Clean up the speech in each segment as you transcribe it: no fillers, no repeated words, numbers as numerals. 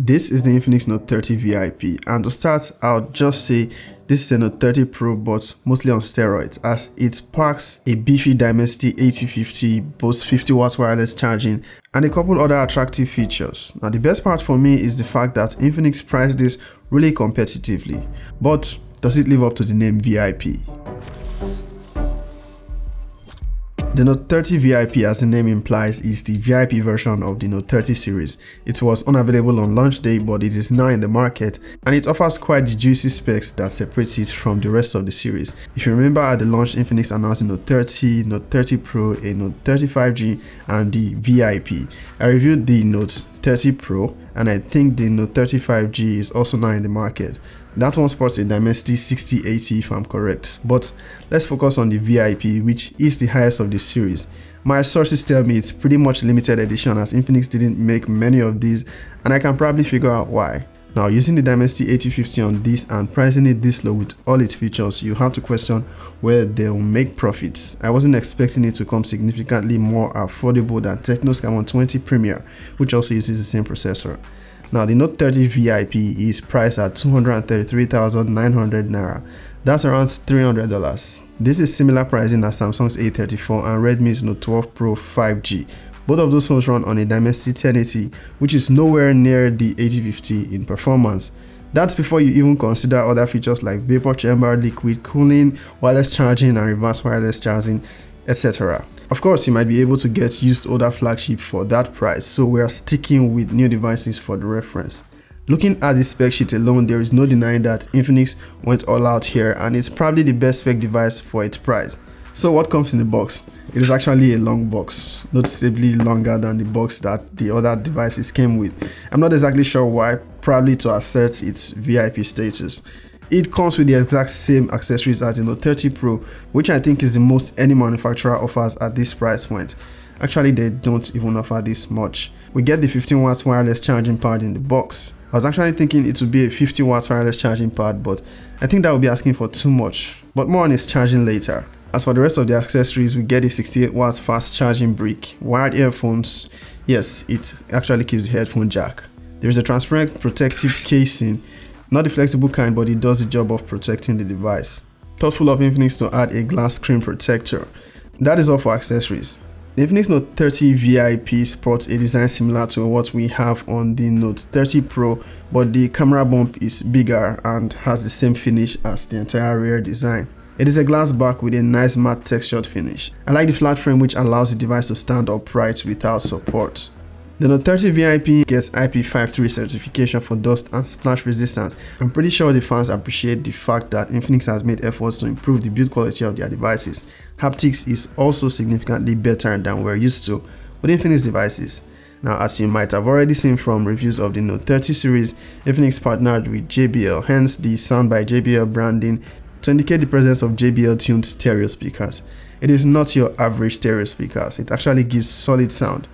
This is the Infinix Note 30 VIP, and to start, I'll just say this is a Note 30 Pro but mostly on steroids, as it packs a beefy Dimensity 8050, boasts 50 watts wireless charging, and a couple other attractive features. Now the best part for me is the fact that Infinix priced this really competitively, but does it live up to the name VIP? The Note 30 VIP, as the name implies, is the VIP version of the Note 30 series. It was unavailable on launch day, but it is now in the market, and it offers quite the juicy specs that separates it from the rest of the series. If you remember, at the launch, Infinix announced the Note 30, Note 30 Pro, a Note 35G, and the VIP. I reviewed the Note 30 Pro, and I think the Note 35G is also now in the market. That one sports a Dimensity 6080 if I'm correct, but let's focus on the VIP, which is the highest of the series. My sources tell me it's pretty much limited edition, as Infinix didn't make many of these, and I can probably figure out why. Now, using the Dimensity 8050 on this and pricing it this low with all its features, you have to question where they'll make profits. I wasn't expecting it to come significantly more affordable than Tecno's Camon 20 Premier, which also uses the same processor. Now, the Note 30 VIP is priced at 233,900 Naira. That's around $300. This is similar pricing as Samsung's A34 and Redmi's Note 12 Pro 5G. Both of those phones run on a Dimensity 1080, which is nowhere near the 8050 in performance. That's before you even consider other features like vapor chamber, liquid cooling, wireless charging and reverse wireless charging, etc. Of course, you might be able to get used older flagship for that price, so we are sticking with new devices for the reference. Looking at the spec sheet alone, there is no denying that Infinix went all out here, and it's probably the best spec device for its price. So what comes in the box? It is actually a long box, noticeably longer than the box that the other devices came with. I'm not exactly sure why, probably to assert its VIP status. It comes with the exact same accessories as the Note 30 Pro, which I think is the most any manufacturer offers at this price point. Actually, they don't even offer this much. We get the 15 watts wireless charging pad in the box. I was actually thinking it would be a 50 watts wireless charging pad, but I think that would be asking for too much. But more on its charging later. As for the rest of the accessories, we get a 68 watts fast charging brick, wired earphones. Yes, it actually keeps the headphone jack. There is a transparent protective casing. Not the flexible kind, but it does the job of protecting the device. Thoughtful of Infinix to add a glass screen protector. That is all for accessories. The Infinix Note 30 VIP sports a design similar to what we have on the Note 30 Pro, but the camera bump is bigger and has the same finish as the entire rear design. It is a glass back with a nice matte textured finish. I like the flat frame, which allows the device to stand upright without support. The Note 30 VIP gets IP53 certification for dust and splash resistance. I'm pretty sure the fans appreciate the fact that Infinix has made efforts to improve the build quality of their devices. Haptics is also significantly better than we're used to with Infinix devices. Now, as you might have already seen from reviews of the Note 30 series, Infinix partnered with JBL, hence the Sound by JBL branding, to indicate the presence of JBL tuned stereo speakers. It is not your average stereo speakers, it actually gives solid sound.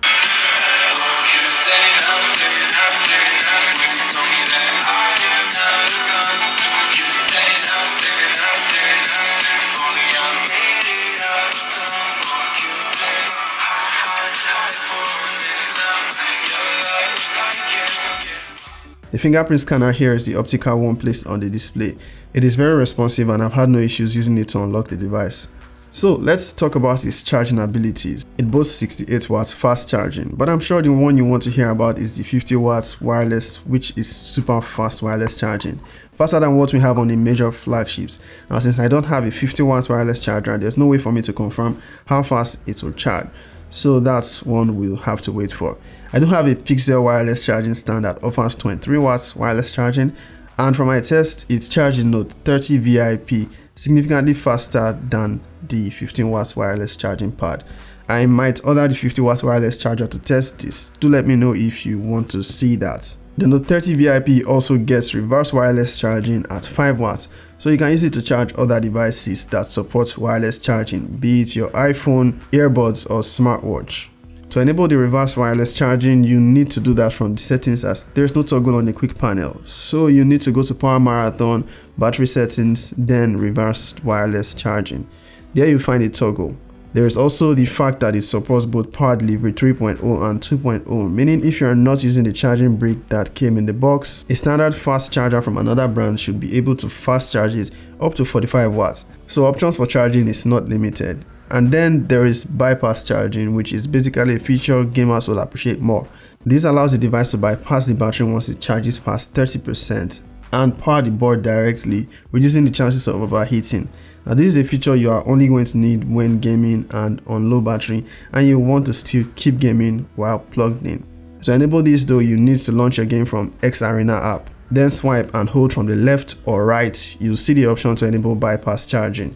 The fingerprint scanner here is the optical one placed on the display. It is very responsive and I've had no issues using it to unlock the device. So let's talk about its charging abilities. It boasts 68 watts fast charging, but I'm sure the one you want to hear about is the 50 watts wireless, which is super fast wireless charging. Faster than what we have on the major flagships. Now, since I don't have a 50 watts wireless charger, there's no way for me to confirm how fast it will charge. So that's one we'll have to wait for. I do have a Pixel wireless charging stand that offers 23 watts wireless charging, and from my test, it charged the Note 30 VIP significantly faster than the 15 watts wireless charging pad. I might order the 50 watts wireless charger to test this. Do let me know if you want to see that. The Note 30 VIP also gets reverse wireless charging at 5 watts, so you can use it to charge other devices that support wireless charging, be it your iPhone, earbuds or smartwatch. To enable the reverse wireless charging, you need to do that from the settings, as there's no toggle on the quick panel. So you need to go to Power Marathon, battery settings, then reverse wireless charging. There you find a toggle. There is also the fact that it supports both power delivery 3.0 and 2.0, meaning if you are not using the charging brick that came in the box, a standard fast charger from another brand should be able to fast charge it up to 45 watts. So options for charging is not limited. And then there is bypass charging, which is basically a feature gamers will appreciate more. This allows the device to bypass the battery once it charges past 30% and power the board directly, reducing the chances of overheating. Now this is a feature you are only going to need when gaming and on low battery, and you want to still keep gaming while plugged in. To enable this though, you need to launch your game from X Arena app. Then swipe and hold from the left or right. You'll see the option to enable bypass charging.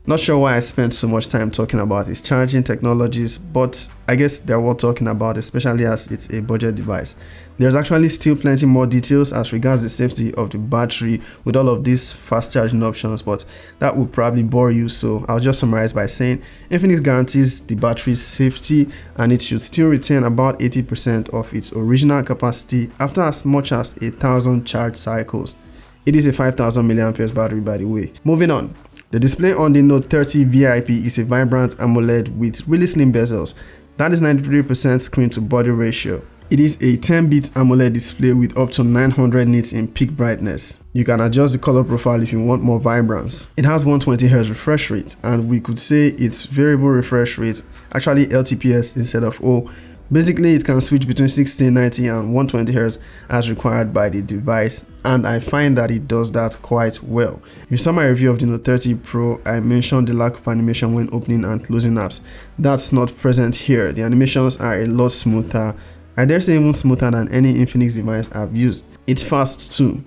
Not sure why I spent so much time talking about its charging technologies, but I guess they're worth talking about, especially as it's a budget device. There's actually still plenty more details as regards the safety of the battery with all of these fast charging options, but that would probably bore you, so I'll just summarize by saying Infinix guarantees the battery's safety and it should still retain about 80% of its original capacity after as much as 1,000 charge cycles. It is a 5,000 mAh battery, by the way. Moving on. The display on the Note 30 VIP is a vibrant AMOLED with really slim bezels. That is 93% screen to body ratio. It is a 10-bit AMOLED display with up to 900 nits in peak brightness. You can adjust the color profile if you want more vibrance. It has 120Hz refresh rate, and we could say its variable refresh rate, actually LTPS instead of O. Basically, it can switch between 60, 90 and 120Hz as required by the device, and I find that it does that quite well. If you saw my review of the Note 30 Pro, I mentioned the lack of animation when opening and closing apps. That's not present here. The animations are a lot smoother. I dare say even smoother than any Infinix device I've used. It's fast too.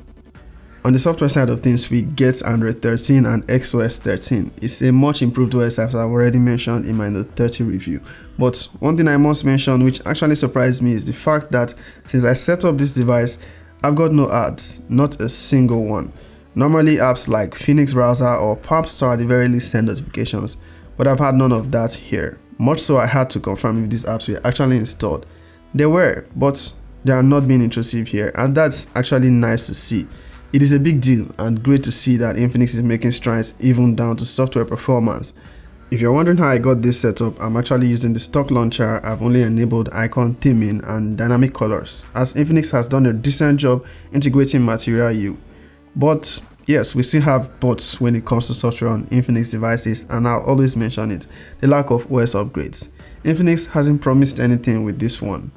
On the software side of things, we get Android 13 and XOS 13. It's a much improved OS as I've already mentioned in my Note 30 review. But one thing I must mention which actually surprised me is the fact that since I set up this device, I've got no ads, not a single one. Normally apps like Phoenix Browser or Pop Store at the very least send notifications, but I've had none of that here. Much so I had to confirm if these apps were actually installed. They were, but they are not being intrusive here, and that's actually nice to see. It is a big deal and great to see that Infinix is making strides even down to software performance. If you're wondering how I got this setup, I'm actually using the stock launcher. I've only enabled icon theming and dynamic colors, as Infinix has done a decent job integrating Material U. But yes, we still have buts when it comes to software on Infinix devices, and I'll always mention it, the lack of OS upgrades. Infinix hasn't promised anything with this one.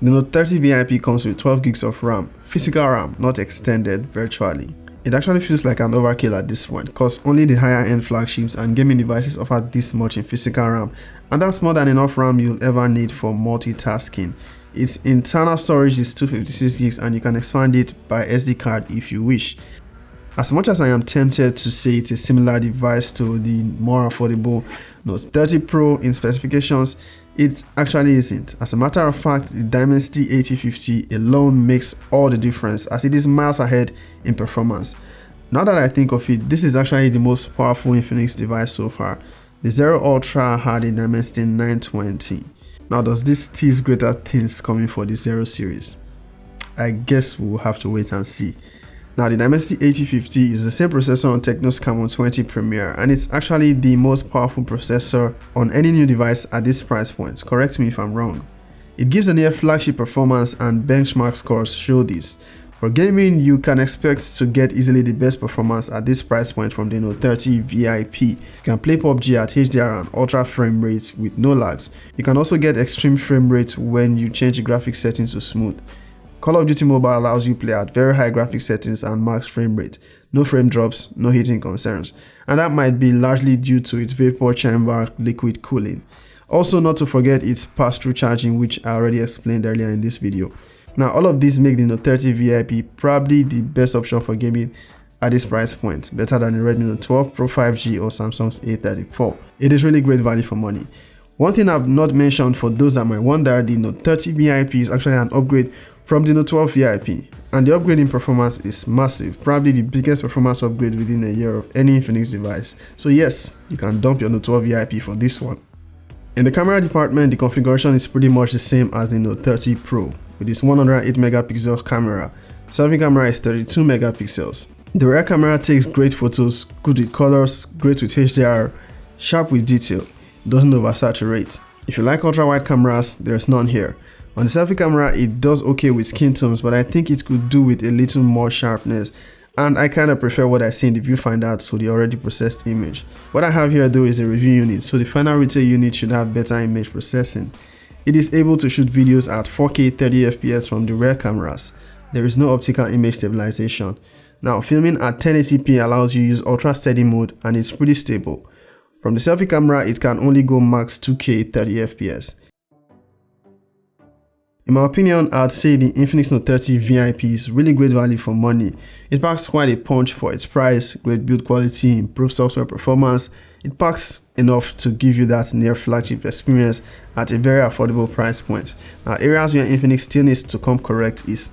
The Note 30 VIP comes with 12 gigs of RAM, physical RAM, not extended virtually. It actually feels like an overkill at this point, cause only the higher end flagships and gaming devices offer this much in physical RAM, and that's more than enough RAM you'll ever need for multitasking. Its internal storage is 256 gigs and you can expand it by SD card if you wish. As much as I am tempted to say it's a similar device to the more affordable Note 30 Pro in specifications, it actually isn't. As a matter of fact, the Dimensity 8050 alone makes all the difference as it is miles ahead in performance. Now that I think of it, this is actually the most powerful Infinix device so far. The Zero Ultra had a Dimensity 920. Now does this tease greater things coming for the Zero series? I guess we'll have to wait and see. Now the Dimensity 8050 is the same processor on Tecno's Camon 20 Premier, and it's actually the most powerful processor on any new device at this price point. Correct me if I'm wrong. It gives a near flagship performance and benchmark scores show this. For gaming, you can expect to get easily the best performance at this price point from the Note 30 VIP. You can play PUBG at HDR and ultra frame rates with no lags. You can also get extreme frame rates when you change the graphics settings to smooth. Call of Duty Mobile allows you to play at very high graphics settings and max frame rate. No frame drops, no heating concerns. And that might be largely due to its vapor chamber liquid cooling. Also, not to forget its pass-through charging, which I already explained earlier in this video. Now, all of these make the Note 30 VIP probably the best option for gaming at this price point, better than the Redmi Note 12 Pro 5G or Samsung's A34. It is really great value for money. One thing I've not mentioned for those that might wonder, the Note 30 VIP is actually an upgrade from the Note 12 VIP, and the upgrade in performance is massive, probably the biggest performance upgrade within a year of any Infinix device. So yes, you can dump your Note 12 VIP for this one. In the camera department, the configuration is pretty much the same as the Note 30 Pro, with its 108 megapixel camera. Selfie camera is 32 megapixels. The rear camera takes great photos, good with colors, great with HDR. sharp with detail, doesn't oversaturate. If you like ultra wide cameras, there's none here. On the selfie camera, it does okay with skin tones, but I think it could do with a little more sharpness, and I kind of prefer what I see in the viewfinder to the already processed image. What I have here though is a review unit, so the final retail unit should have better image processing. It is able to shoot videos at 4K 30 FPS from the rear cameras. There is no optical image stabilization. Now, filming at 1080p allows you to use ultra steady mode, and it's pretty stable. From the selfie camera, it can only go max 2K 30 FPS. In my opinion, I'd say the Infinix Note 30 VIP is really great value for money. It packs quite a punch for its price, great build quality, improved software performance. It packs enough to give you that near flagship experience at a very affordable price point. Now, areas where Infinix still needs to come correct is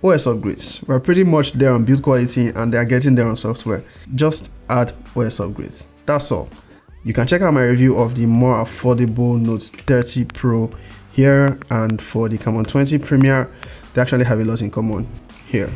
OS upgrades. We're pretty much there on build quality and they're getting there on software. Just add OS upgrades. That's all. You can check out my review of the more affordable Note 30 Pro here, and for the Camon 20 Premier, they actually have a lot in common here.